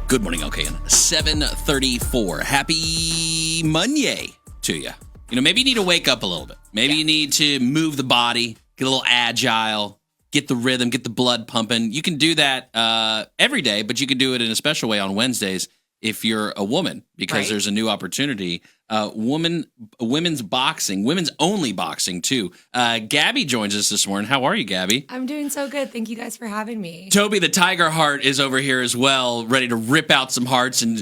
Good morning, LKN. 7:34. Happy Monday to you. You know, maybe you need to wake up a little bit. Maybe you need to move the body, get a little agile, get the rhythm, get the blood pumping. You can do that every day, but you can do it in a special way on Wednesdays if you're a woman, because there's a new opportunity. Women's boxing, women's only boxing too. Gabby joins us this morning. How are you, Gabby? I'm doing so good. Thank you guys for having me. Toby, the Tiger Heart, is over here as well, ready to rip out some hearts and.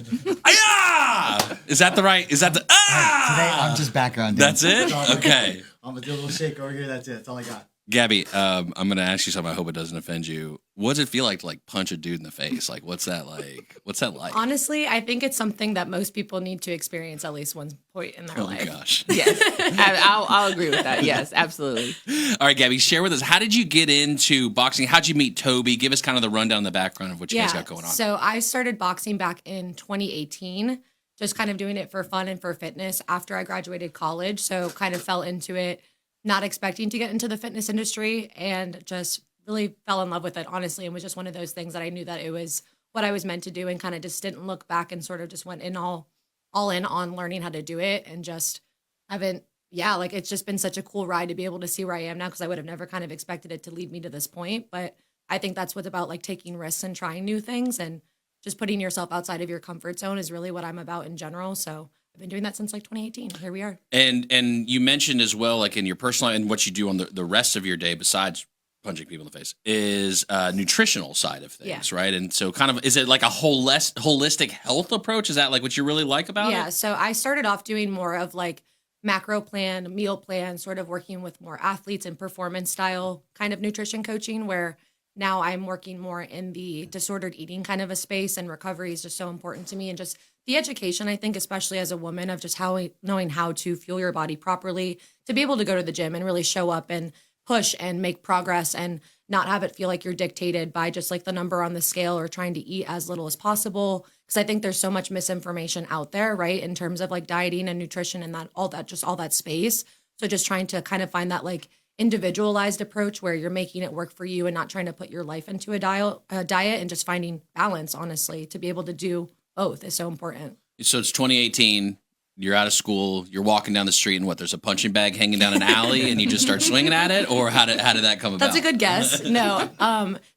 Is that the right? Is that the? Today I'm just background. That's it. Okay. I'm gonna do a little shake over here. That's it. That's all I got. Gabby, I'm going to ask you something. I hope it doesn't offend you. What does it feel like to punch a dude in the face? What's that like? What's that like? Honestly, I think it's something that most people need to experience at least one point in their life. Oh, gosh. Yes, I'll agree with that. Yes, absolutely. All right, Gabby, share with us. How did you get into boxing? How'd you meet Toby? Give us kind of the rundown in the background of what you guys got going on. So I started boxing back in 2018, just kind of doing it for fun and for fitness after I graduated college. So kind of fell into it, not expecting to get into the fitness industry, and just really fell in love with it, honestly. And was just one of those things that I knew that it was what I was meant to do, and kind of just didn't look back and sort of just went in all in on learning how to do it, and just it's just been such a cool ride to be able to see where I am now, because I would have never kind of expected it to lead me to this point. But I think that's what's about, taking risks and trying new things, and just putting yourself outside of your comfort zone is really what I'm about in general. So I've been doing that since 2018. Here we are. And you mentioned as well, in your personal life and what you do on the rest of your day besides punching people in the face is nutritional side of things, right? And so kind of, is it like a holistic health approach? Is that what you really like about it? Yeah, so I started off doing more of macro plan, meal plan, sort of working with more athletes and performance style kind of nutrition coaching, where now I'm working more in the disordered eating kind of a space, and recovery is just so important to me. And just the education, I think, especially as a woman, of just knowing how to fuel your body properly, to be able to go to the gym and really show up and push and make progress, and not have it feel like you're dictated by just the number on the scale, or trying to eat as little as possible. Because I think there's so much misinformation out there, right, in terms of dieting and nutrition and all that space. So just trying to kind of find that individualized approach where you're making it work for you, and not trying to put your life into a diet, and just finding balance, honestly, to be able to do both is so important. So it's 2018. You're out of school. You're walking down the street, and there's a punching bag hanging down an alley, and you just start swinging at it? Or how did that come about? That's a good guess. No.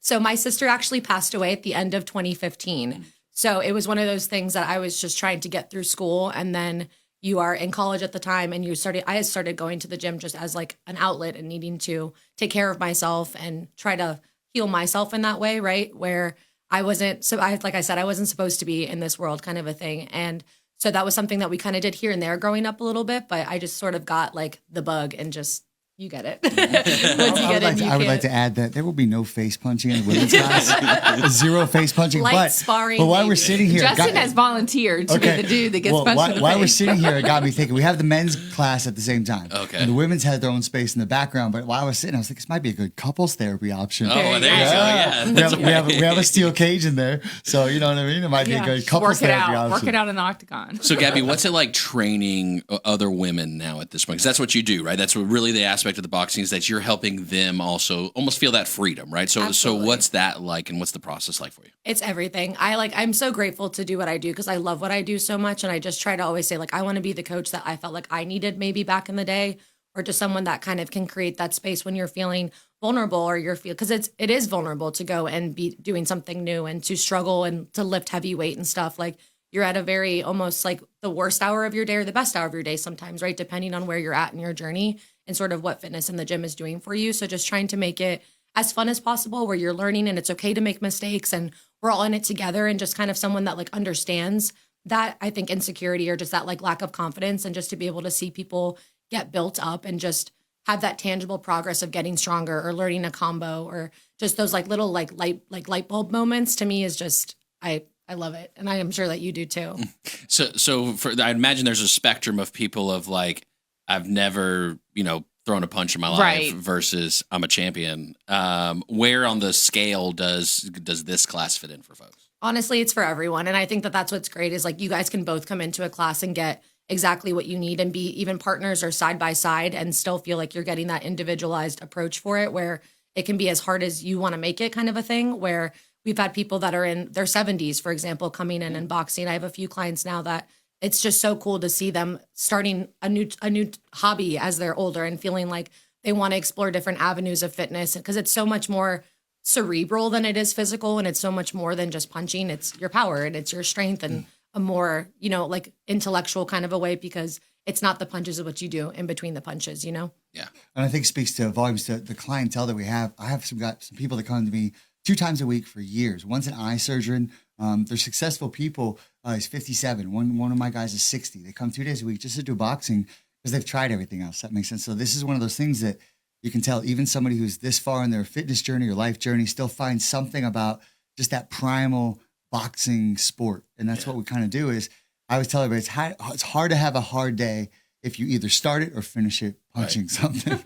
So my sister actually passed away at the end of 2015. So it was one of those things that I was just trying to get through school, and then you are in college at the time, and I had started going to the gym just as an outlet, and needing to take care of myself and try to heal myself in that way, right? Where I wasn't supposed to be in this world, kind of a thing. And so that was something that we kind of did here and there growing up a little bit, but I just sort of got the bug, and just, you get it. I would like to add that there will be no face punching in the women's class. Zero face punching. Light sparring. But while we're sitting here, Justin has volunteered to be the dude that gets punched in the face. While we're sitting here, it got me thinking. We have the men's class at the same time. Okay. And the women's had their own space in the background. But while I was sitting, I was like, this might be a good couples therapy option. Oh, there you go. Yeah. We have a steel cage in there, so you know what I mean. It might be a good couples therapy option. Work it out in the octagon. So, Gabby, what's it like training other women now at this point? Because that's what you do, right? That's what really the aspect of the boxing is, that you're helping them also almost feel that freedom, right? So what's that like, and what's the process like for you? It's everything. I'm so grateful to do what I do, because I love what I do so much. And I just try to always say, I want to be the coach that I felt like I needed maybe back in the day, or just someone that kind of can create that space when you're feeling vulnerable, or because it is vulnerable to go and be doing something new, and to struggle and to lift heavy weight and stuff. You're at a very almost the worst hour of your day or the best hour of your day sometimes, right? Depending on where you're at in your journey and sort of what fitness in the gym is doing for you. So just trying to make it as fun as possible, where you're learning and it's okay to make mistakes, and we're all in it together, and just kind of someone that understands that, I think, insecurity, or just that lack of confidence, and just to be able to see people get built up and just have that tangible progress of getting stronger, or learning a combo, or just those little light bulb moments, to me is just, I love it. And I am sure that you do too. So I imagine there's a spectrum of people of I've never, thrown a punch in my life versus I'm a champion. Where on the scale does this class fit in for folks? Honestly, it's for everyone. And I think that that's what's great is you guys can both come into a class and get exactly what you need, and be even partners or side by side, and still feel like you're getting that individualized approach for it, where it can be as hard as you want to make it, kind of a thing, where we've had people that are in their 70s, for example, coming in and boxing. I have a few clients now that it's just so cool to see them starting a new hobby as they're older and feeling like they want to explore different avenues of fitness, because it's so much more cerebral than it is physical, and it's so much more than just punching. It's your power and it's your strength and a more, like intellectual kind of a way, because it's not the punches of what you do in between the punches, Yeah. And I think it speaks to volumes to the clientele that we have. I have got some people that come to me 2 times a week for years. One's an eye surgeon. They're successful people. He's 57. One of my guys is 60. They come 2 days a week just to do boxing because they've tried everything else. That makes sense. So this is one of those things that you can tell even somebody who's this far in their fitness journey or life journey still finds something about just that primal boxing sport. And that's what we kind of do is I always tell everybody it's hard to have a hard day if you either start it or finish it punching something.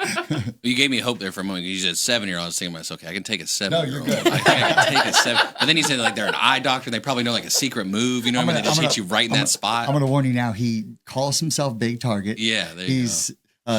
You gave me hope there for a moment. You said 7-year-old. I was thinking to myself, okay, I can take a 7-year-old. No, you're good. I can take a 7. But then you said like they're an eye doctor. They probably know like a secret move. You know what I mean? They just hit you right in that spot. I'm going to warn you now. He calls himself Big Target. Yeah, there you He's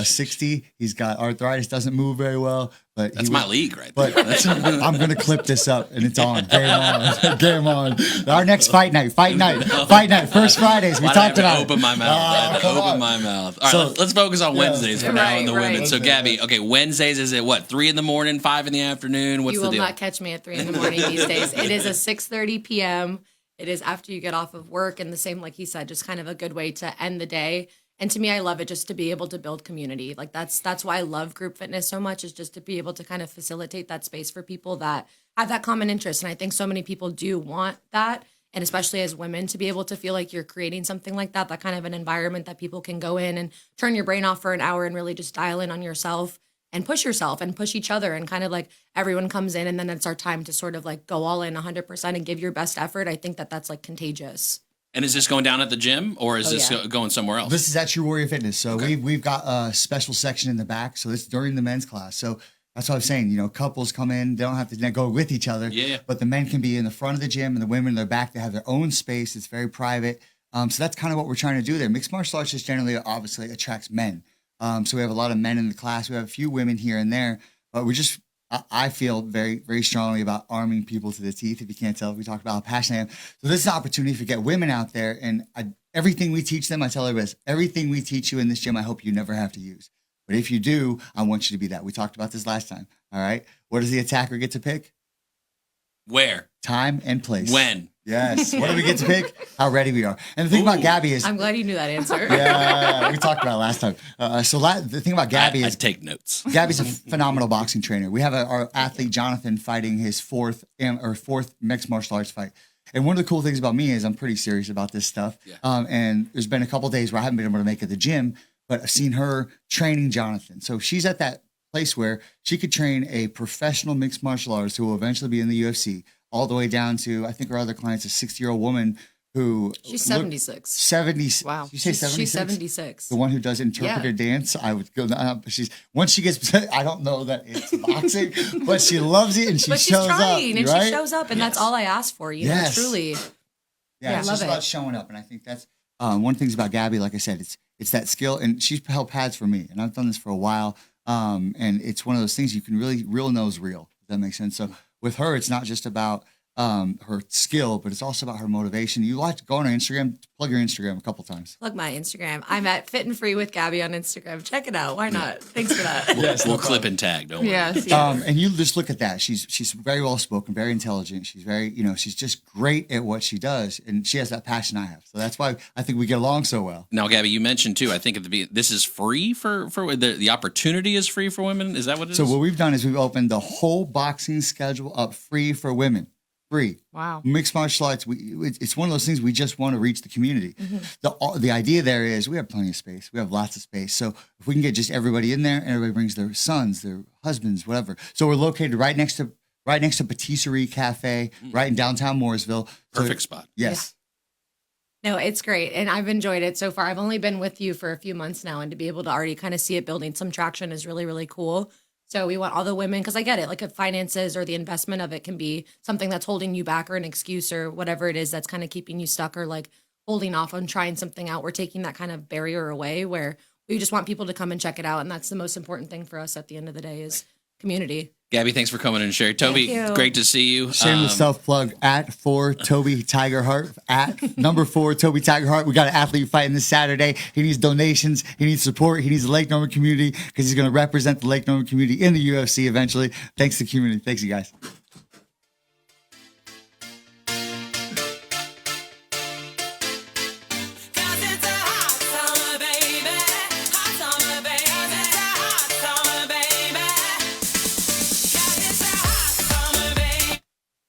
60. He's got arthritis. Doesn't move very well. But that's my league right there. But I'm going to clip this up and it's on. Game on. Game on. Our next fight night. First Fridays. We talked about it. Open my mouth. Open my mouth. All right, let's focus on Wednesdays for now and the women. So Gabby, okay, Wednesdays is it what? 3 a.m, 5 p.m? What's the deal? You will not catch me at 3 a.m. these days. It is a 6:30 p.m. It is after you get off of work, and the same, like he said, just kind of a good way to end the day. And to me, I love it just to be able to build community. Like that's why I love group fitness so much, is just to be able to kind of facilitate that space for people that have that common interest. And I think so many people do want that. And especially as women, to be able to feel like you're creating something like that kind of an environment that people can go in and turn your brain off for an hour and really just dial in on yourself and push each other, and kind of like everyone comes in and then it's our time to sort of like go all in 100% and give your best effort. I think that's like contagious. And is this going down at the gym, or is this going somewhere else? This is at your Warrior Fitness. So we've got a special section in the back. So it's during the men's class. So that's what I'm saying. Couples come in, they don't have to go with each other. Yeah. But the men can be in the front of the gym and the women in the back. They have their own space. It's very private. So that's kind of what we're trying to do there. Mixed martial arts just generally obviously attracts men. So we have a lot of men in the class. We have a few women here and there. But I feel very, very strongly about arming people to the teeth. If you can't tell, we talked about how passionate I am. So this is an opportunity to get women out there. And everything we teach them, I tell everybody, everything we teach you in this gym, I hope you never have to use. But if you do, I want you to be that. We talked about this last time. All right. What does the attacker get to pick? Where? Time and place. When? Yes. What do we get to pick? How ready we are. And the thing about Gabby is... I'm glad you knew that answer. Yeah, we talked about it last time. The thing about Gabby is... I take notes. Gabby's a phenomenal boxing trainer. We have our athlete, Jonathan, fighting his fourth mixed martial arts fight. And one of the cool things about me is I'm pretty serious about this stuff. Yeah. And there's been a couple of days where I haven't been able to make it to the gym, but I've seen her training Jonathan. So she's at that place where she could train a professional mixed martial artist who will eventually be in the UFC, all the way down to, I think our other client's a 60-year-old woman who... She's 76. 70. Wow. You say 76? She's 76. The one who does interpreter dance. I would go, once she gets, I don't know that it's boxing, but she loves it and she shows up. And she shows up, and that's all I ask for, know, truly. Yeah, it's just about showing up. And I think that's one of the things about Gabby, like I said, it's that skill. And she's held pads for me, and I've done this for a while. And it's one of those things you can really, real knows real. Does that make sense? So with her, it's not just about her skill, but it's also about her motivation. You like to go on her Instagram, plug your Instagram a couple times. Plug my Instagram. I'm at Fit and Free with Gabby on Instagram. Check it out. Why not? Thanks for that. Yes, we'll clip and tag. Don't worry. Yes. And you just look at that. She's very well spoken, very intelligent. She's very, she's just great at what she does, and she has that passion I have. So that's why I think we get along so well. Now, Gabby, you mentioned too. I think at the beginning, this is free for the opportunity is free for women. Is that what it is? So what we've done is we've opened the whole boxing schedule up free for women. Free. Wow. Mixed martial arts, it's one of those things we just want to reach the community. Mm-hmm. The idea there is we have plenty of space. We have lots of space. So if we can get just everybody in there and everybody brings their sons, their husbands, whatever. So we're located right next to Patisserie Cafe, right in downtown Mooresville. Perfect spot. Yes. Yeah. No, it's great. And I've enjoyed it so far. I've only been with you for a few months now, and to be able to already kind of see it building some traction is really, really cool. So we want all the women, because I get it, like if finances or the investment of it can be something that's holding you back or an excuse or whatever it is that's kind of keeping you stuck or like holding off on trying something out. We're taking that kind of barrier away where we just want people to come and check it out. And that's the most important thing for us at the end of the day is community. Gabby, thanks for coming and sharing. Toby, great to see you. Shameless self-plug at 4 Toby Tigerheart, at number 4 Toby Tigerheart. We got an athlete fighting this Saturday. He needs donations. He needs support. He needs the Lake Norman community because he's going to represent the Lake Norman community in the UFC eventually. Thanks to the community. Thanks, you guys.